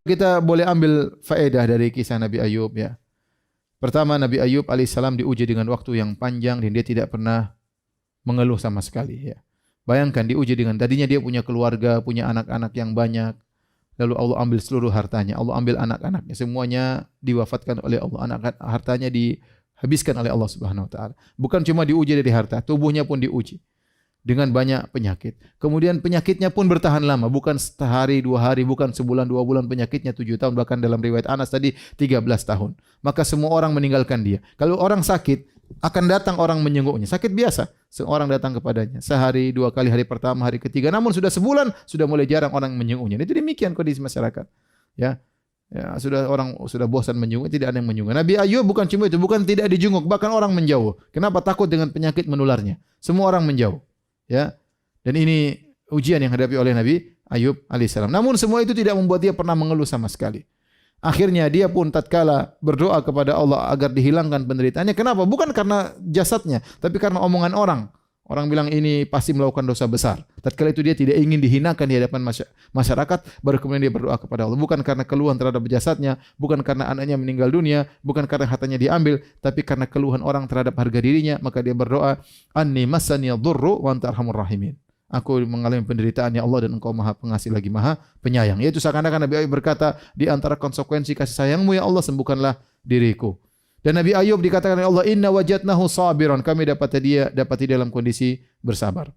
Kita boleh ambil faedah dari kisah Nabi Ayub ya. Pertama, Nabi Ayub alaihissalam diuji dengan waktu yang panjang dan dia tidak pernah mengeluh sama sekali ya. Bayangkan diuji dengan tadinya dia punya keluarga, punya anak-anak yang banyak. Lalu Allah ambil seluruh hartanya, Allah ambil anak-anaknya, semuanya diwafatkan oleh Allah. Hartanya dihabiskan oleh Allah Subhanahu wa taala. Bukan cuma diuji dari harta, tubuhnya pun diuji dengan banyak penyakit. Kemudian penyakitnya pun bertahan lama, bukan sehari, 2 hari, bukan sebulan, 2 bulan, penyakitnya 7 tahun, bahkan dalam riwayat Anas tadi 13 tahun. Maka semua orang meninggalkan dia. Kalau orang sakit, akan datang orang menjenguknya. Sakit biasa, seorang datang kepadanya. Sehari, 2 kali, hari pertama, hari ketiga. Namun sudah sebulan, sudah mulai jarang orang menjenguknya. Itu demikian kondisi masyarakat. Ya, orang sudah bosan menjenguk, tidak ada yang menjenguk. Nabi Ayub bukan cuma itu, bukan tidak dijenguk, bahkan orang menjauh. Kenapa? Takut dengan penyakit menularnya. Semua orang menjauh. Ya, dan ini ujian yang hadapi oleh Nabi Ayub alaihissalam. Namun semua itu tidak membuat dia pernah mengeluh sama sekali. Akhirnya dia pun tatkala berdoa kepada Allah agar dihilangkan penderitaannya. Kenapa? Bukan karena jasadnya, tapi karena omongan orang. Orang bilang ini pasti melakukan dosa besar. Tatkala itu dia tidak ingin dihinakan di hadapan masyarakat, baru kemudian dia berdoa kepada Allah. Bukan karena keluhan terhadap jasadnya, bukan karena anaknya meninggal dunia, bukan karena hartanya diambil, tapi karena keluhan orang terhadap harga dirinya, maka dia berdoa, "Anni massaniya dhurru wa anta arhamur rahimin." Aku mengalami penderitaan ya Allah dan Engkau Maha Pengasih lagi Maha Penyayang. Yaitu seakan-akan Nabi Ayub berkata, di antara konsekuensi kasih sayang-Mu ya Allah, sembuhkanlah diriku. Dan Nabi Ayub dikatakan oleh Allah, inna wajadnahu sabiran. Kami dapati dalam kondisi bersabar.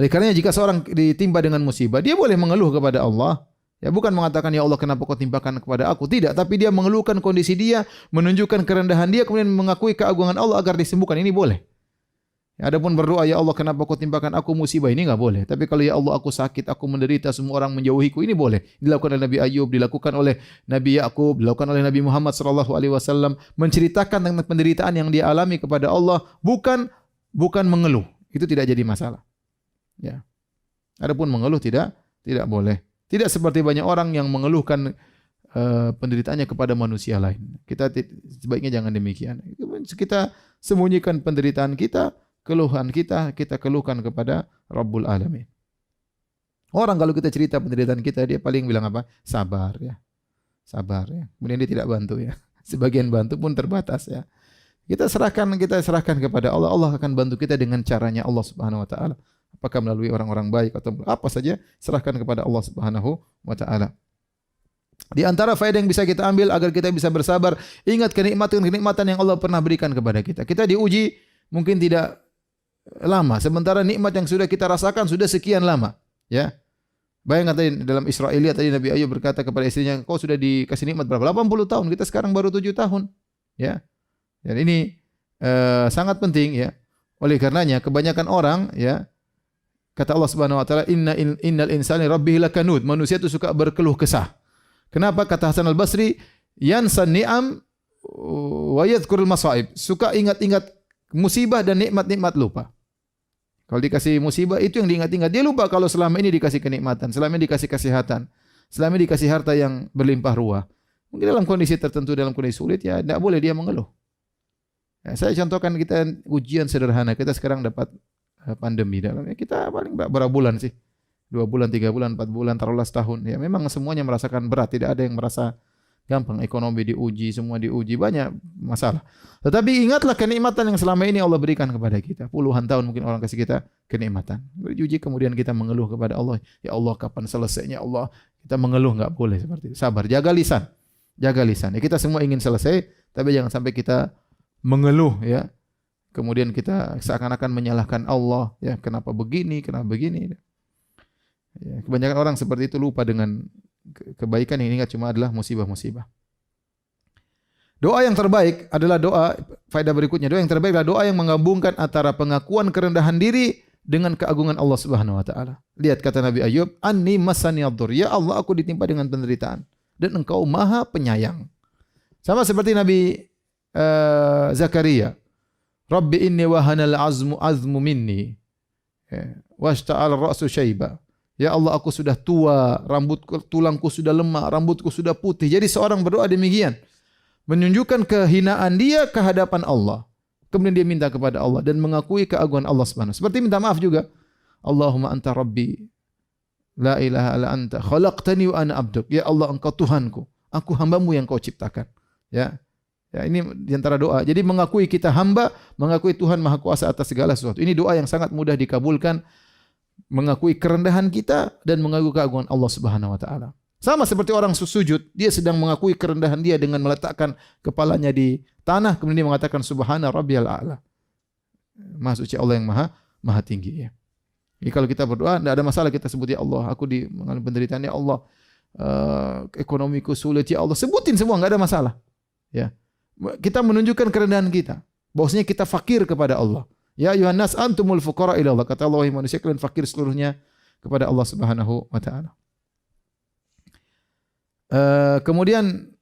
Oleh karenanya jika seorang ditimpa dengan musibah, dia boleh mengeluh kepada Allah. Ya, bukan mengatakan ya Allah kenapa kau timpakan kepada aku, tidak, tapi dia mengeluhkan kondisi dia, menunjukkan kerendahan dia, kemudian mengakui keagungan Allah agar disembuhkan. Ini boleh. Adapun berdoa, ya Allah kenapa kau timpakan aku musibah, ini enggak boleh. Tapi kalau ya Allah aku sakit, aku menderita, semua orang menjauhiku, ini boleh. Dilakukan oleh Nabi Ayub, dilakukan oleh Nabi Yakub, dilakukan oleh Nabi Muhammad sallallahu alaihi wasallam, menceritakan tentang penderitaan yang dia alami kepada Allah, bukan mengeluh. Itu tidak jadi masalah. Ya. Adapun mengeluh tidak boleh. Tidak seperti banyak orang yang mengeluhkan penderitaannya kepada manusia lain. Kita sebaiknya jangan demikian. Kita sembunyikan penderitaan kita, keluhan kita keluhkan kepada Rabbul Alamin. Orang kalau kita cerita penderitaan kita, dia paling bilang apa? Sabar ya. Sabar ya. Kemudian dia tidak bantu ya. Sebagian bantu pun terbatas ya. Kita serahkan kepada Allah. Allah akan bantu kita dengan caranya Allah Subhanahu wa taala. Apakah melalui orang-orang baik atau apa saja, serahkan kepada Allah Subhanahu wa taala. Di antara faedah yang bisa kita ambil agar kita bisa bersabar, ingat kenikmatan yang Allah pernah berikan kepada kita. Kita diuji mungkin tidak lama, sementara nikmat yang sudah kita rasakan sudah sekian lama, ya. Bayangkan tadi dalam Israiliyat tadi Nabi Ayub berkata kepada istrinya, "Kau sudah dikasih nikmat berapa? 80 tahun. Kita sekarang baru 7 tahun." Ya. Dan ini sangat penting ya. Oleh karenanya kebanyakan orang ya, kata Allah Subhanahu wa taala, innal insana rabbih lakanud. Manusia itu suka berkeluh kesah. Kenapa? Kata Hasan Al-Basri, yansan ni'am wa yadhkurul masaib. Suka ingat-ingat musibah dan nikmat-nikmat lupa. Kalau dikasih musibah itu yang diingat-ingat. Dia lupa kalau selama ini dikasih kenikmatan, selama ini dikasih kesehatan, selama ini dikasih harta yang berlimpah ruah. Mungkin dalam kondisi tertentu, dalam kondisi sulit ya tidak boleh dia mengeluh. Ya, saya contohkan kita ujian sederhana. Kita sekarang dapat pandemi dalamnya. Kita paling berapa bulan sih? 2 bulan, 3 bulan, 4 bulan, taruhlah setahun. Ya memang semuanya merasakan berat. Tidak ada yang merasa gampang. Ekonomi diuji, semua diuji, banyak masalah. Tetapi ingatlah kenikmatan yang selama ini Allah berikan kepada kita. Puluhan tahun mungkin orang kasih kita kenikmatan. Diuji kemudian kita mengeluh kepada Allah. Ya Allah kapan selesainya Allah? Kita mengeluh enggak boleh seperti itu. Sabar, jaga lisan. Jaga lisan. Ya, kita semua ingin selesai, tapi jangan sampai kita mengeluh ya. Kemudian kita seakan-akan menyalahkan Allah. Ya, kenapa begini? Kenapa begini? Ya, kebanyakan orang seperti itu lupa dengan kebaikan yang ingat cuma adalah musibah-musibah. Doa yang terbaik adalah doa, faedah berikutnya, doa yang terbaik adalah doa yang menggabungkan antara pengakuan kerendahan diri dengan keagungan Allah Subhanahu wa taala. Lihat kata Nabi Ayub, "Anni masaniyadh-dhur." Ya Allah, aku ditimpa dengan penderitaan dan Engkau Maha Penyayang. Sama seperti Nabi Zakaria. "Rabbi inni wahanal azmu minni washta'al ra'su syaiba." Ya Allah, aku sudah tua, tulangku sudah lemah, rambutku sudah putih. Jadi seorang berdoa demikian, menunjukkan kehinaan dia ke hadapan Allah. Kemudian dia minta kepada Allah dan mengakui keagungan Allah Subhanahu. Seperti minta maaf juga. Allahumma anta rabbi La ilaha illa anta khalaqtani wa ana abduk. Ya Allah, engkau Tuhanku, aku hambamu yang kau ciptakan. Ya. Ya, ini di antara doa. Jadi mengakui kita hamba, mengakui Tuhan Maha Kuasa atas segala sesuatu. Ini doa yang sangat mudah dikabulkan. Mengakui kerendahan kita dan mengakui keagungan Allah Subhanahu wa taala. Sama seperti orang sujud, dia sedang mengakui kerendahan dia dengan meletakkan kepalanya di tanah kemudian dia mengatakan subhana rabbiyal a'la. Maha suci Allah yang maha tinggi ya. Jadi kalau kita berdoa tidak ada masalah kita sebut ya Allah, aku mengalami penderitaan ya Allah, ekonomiku sulit ya Allah, sebutin semua enggak ada masalah. Ya. Kita menunjukkan kerendahan kita, bahwasanya kita fakir kepada Allah. Ya ayuhan nas antumul fuqara ila Allah. Kata Allah, wahai manusia kalian fakir seluruhnya kepada Allah Subhanahu wa taala. Kemudian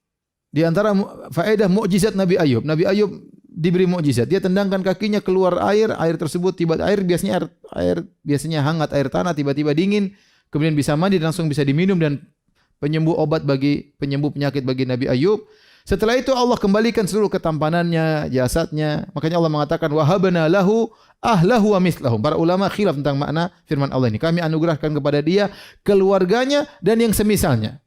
di antara faedah mukjizat Nabi Ayub. Nabi Ayub diberi mukjizat. Dia tendangkan kakinya keluar air tersebut air biasanya hangat, air tanah tiba-tiba dingin, kemudian bisa mandi dan langsung bisa diminum dan penyembuh penyakit bagi Nabi Ayub. Setelah itu Allah kembalikan seluruh ketampanannya, jasadnya. Makanya Allah mengatakan wahabna lahu ahlahu wa mithlahum. Para ulama khilaf tentang makna firman Allah ini. Kami anugerahkan kepada dia keluarganya dan yang semisalnya.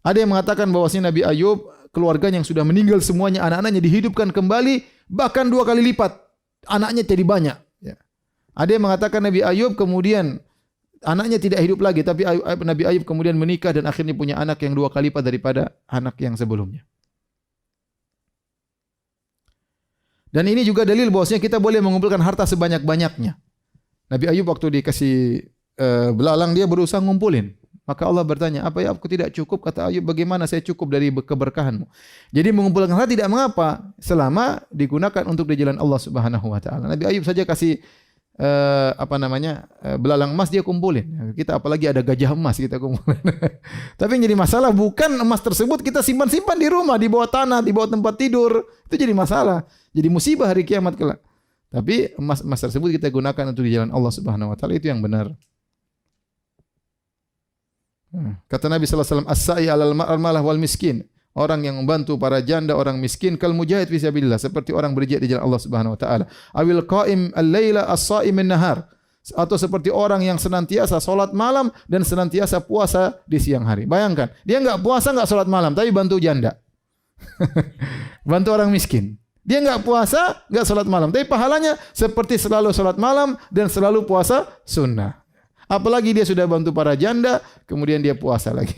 Ada yang mengatakan bahwasanya Nabi Ayub keluarganya yang sudah meninggal semuanya, anak-anaknya dihidupkan kembali bahkan 2 kali lipat. Anaknya jadi banyak. Ya. Ada yang mengatakan Nabi Ayub kemudian anaknya tidak hidup lagi, tapi Nabi Ayub kemudian menikah dan akhirnya punya anak yang 2 kali lipat daripada anak yang sebelumnya. Dan ini juga dalil bahwasanya kita boleh mengumpulkan harta sebanyak-banyaknya. Nabi Ayub waktu dikasih belalang dia berusaha ngumpulin. Maka Allah bertanya, apa ya aku tidak cukup? Kata Ayub, bagaimana saya cukup dari keberkahanmu? Jadi mengumpulkan harta tidak mengapa selama digunakan untuk di jalan Allah Subhanahu wa taala. Nabi Ayub saja kasih belalang emas dia kumpulin. Kita apalagi ada gajah emas kita kumpulin. Tapi yang jadi masalah bukan emas tersebut kita simpan-simpan di rumah, di bawah tanah, di bawah tempat tidur. Itu jadi masalah. Jadi musibah hari kiamat kelak. Tapi emas tersebut kita gunakan untuk di jalan Allah Subhanahu wa taala, itu yang benar. Kata Nabi sallallahu alaihi wasallam, as-sa'i 'alal malah wal miskin. Orang yang membantu para janda, orang miskin, kal mujahid fi sabilillah, seperti orang berjihad di jalan Allah Subhanahu wa taala. Awil qa'im al-laila as-sha'im an-nahar. Atau seperti orang yang senantiasa salat malam dan senantiasa puasa di siang hari. Bayangkan, dia enggak puasa, enggak salat malam, tapi bantu janda. Bantu orang miskin. Dia enggak puasa, enggak salat malam, tapi pahalanya seperti selalu salat malam dan selalu puasa sunnah. Apalagi dia sudah bantu para janda, kemudian dia puasa lagi.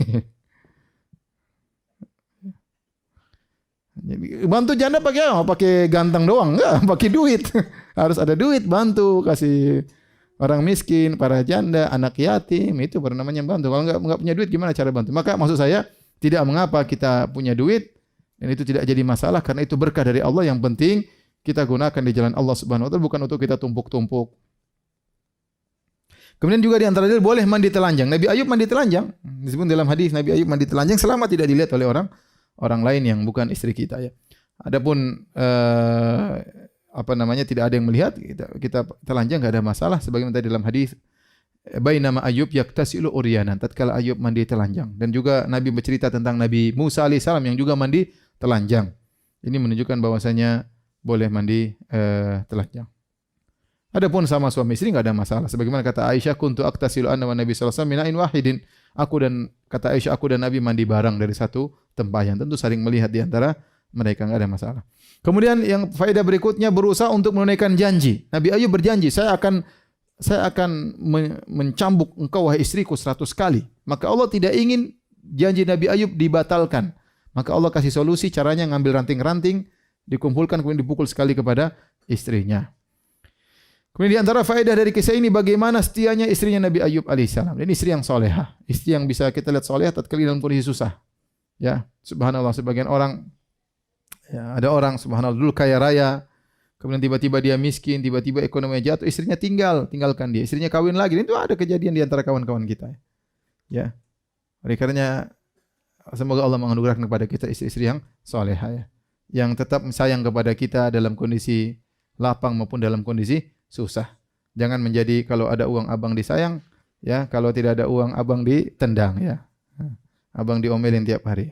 Jadi, bantu janda pakai apa? Pakai ganteng doang? Enggak, pakai duit. Harus ada duit, bantu, kasih orang miskin, para janda, anak yatim, itu baru namanya bantu. Kalau enggak punya duit gimana cara bantu? Maka maksud saya, tidak mengapa kita punya duit, dan itu tidak jadi masalah, karena itu berkah dari Allah. Yang penting kita gunakan di jalan Allah Subhanahu wa taala, bukan untuk kita tumpuk-tumpuk. Kemudian juga di antara dalil boleh mandi telanjang. Nabi Ayub mandi telanjang. Disebut dalam hadis Nabi Ayub mandi telanjang selama tidak dilihat oleh orang lain yang bukan istri kita ya. Adapun tidak ada yang melihat, kita telanjang enggak ada masalah, sebagaimana tadi dalam hadis bainama Ayub yaktasilu uryanan, tatkala Ayub mandi telanjang. Dan juga Nabi bercerita tentang Nabi Musa alaihissalam yang juga mandi telanjang. Ini menunjukkan bahwasanya boleh mandi telanjang. Adapun sama suami istri enggak ada masalah. Sebagaimana kata Aisyah, kuntu aktasilu anna wa Nabi sallallahu alaihi wasallam min ain wahidin. Aku dan Nabi mandi barang dari satu tempayan. Tentu saling melihat di antara mereka, enggak ada masalah. Kemudian yang faedah berikutnya, berusaha untuk menunaikan janji. Nabi Ayub berjanji, saya akan mencambuk engkau wahai istriku 100 kali. Maka Allah tidak ingin janji Nabi Ayub dibatalkan. Maka Allah kasih solusi, caranya ngambil ranting-ranting, dikumpulkan kemudian dipukul sekali kepada istrinya. Kemudian di antara faedah dari kisah ini, bagaimana setianya istrinya Nabi Ayub alaihissalam. Ini istri yang solehah, istri yang bisa kita lihat solehah tatkala dalam kondisi susah. Ya, subhanallah, sebagian orang, ya, ada orang subhanallah dulu kaya raya, kemudian tiba-tiba dia miskin, tiba-tiba ekonominya jatuh, istrinya tinggalkan dia, istrinya kawin lagi. Dan itu ada kejadian di antara kawan-kawan kita. Ya, oleh karenanya semoga Allah menganugerahkan kepada kita istri-istri yang solehah, ya, yang tetap sayang kepada kita dalam kondisi lapang maupun dalam kondisi susah. Jangan menjadi kalau ada uang abang disayang, ya, kalau tidak ada uang abang ditendang, ya. Abang diomelin tiap hari.